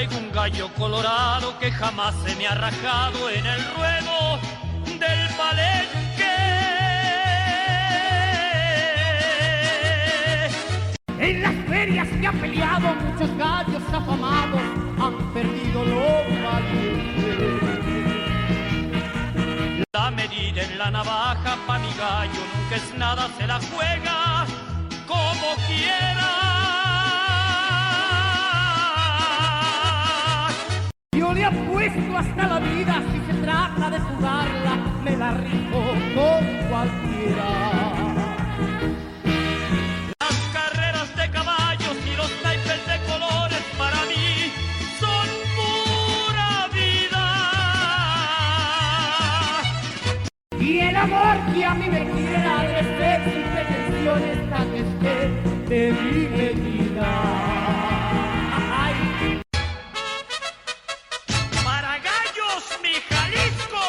traigo un gallo colorado que jamás se me ha rajado en el ruedo del palenque. En las ferias que ha peleado muchos gallos afamados han perdido los valientes. La medida en la navaja pa' mi gallo nunca es nada, se la juega como quiera. Yo le apuesto hasta la vida, si se trata de jugarla, me la rifo con cualquiera. Las carreras de caballos y los naipes de colores para mí son pura vida. Y el amor que a mí me quiera, desde sin pretensiones, tan que esté de mi medida. Para gallos, mi Jalisco,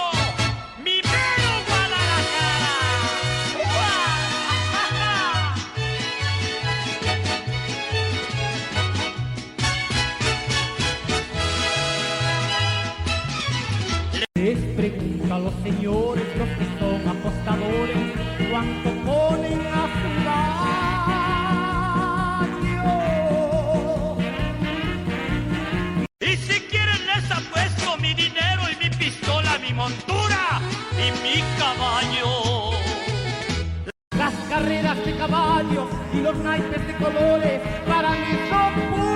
mi mero Guadalajara. Les pregunto a los señores, los que son apostadores, cuánto ponen a su gallo. Y si quieren les apuesto mi dinero y mi pistola, mi montura y mi caballo. Las carreras de caballos y los naipes de colores para mí son puros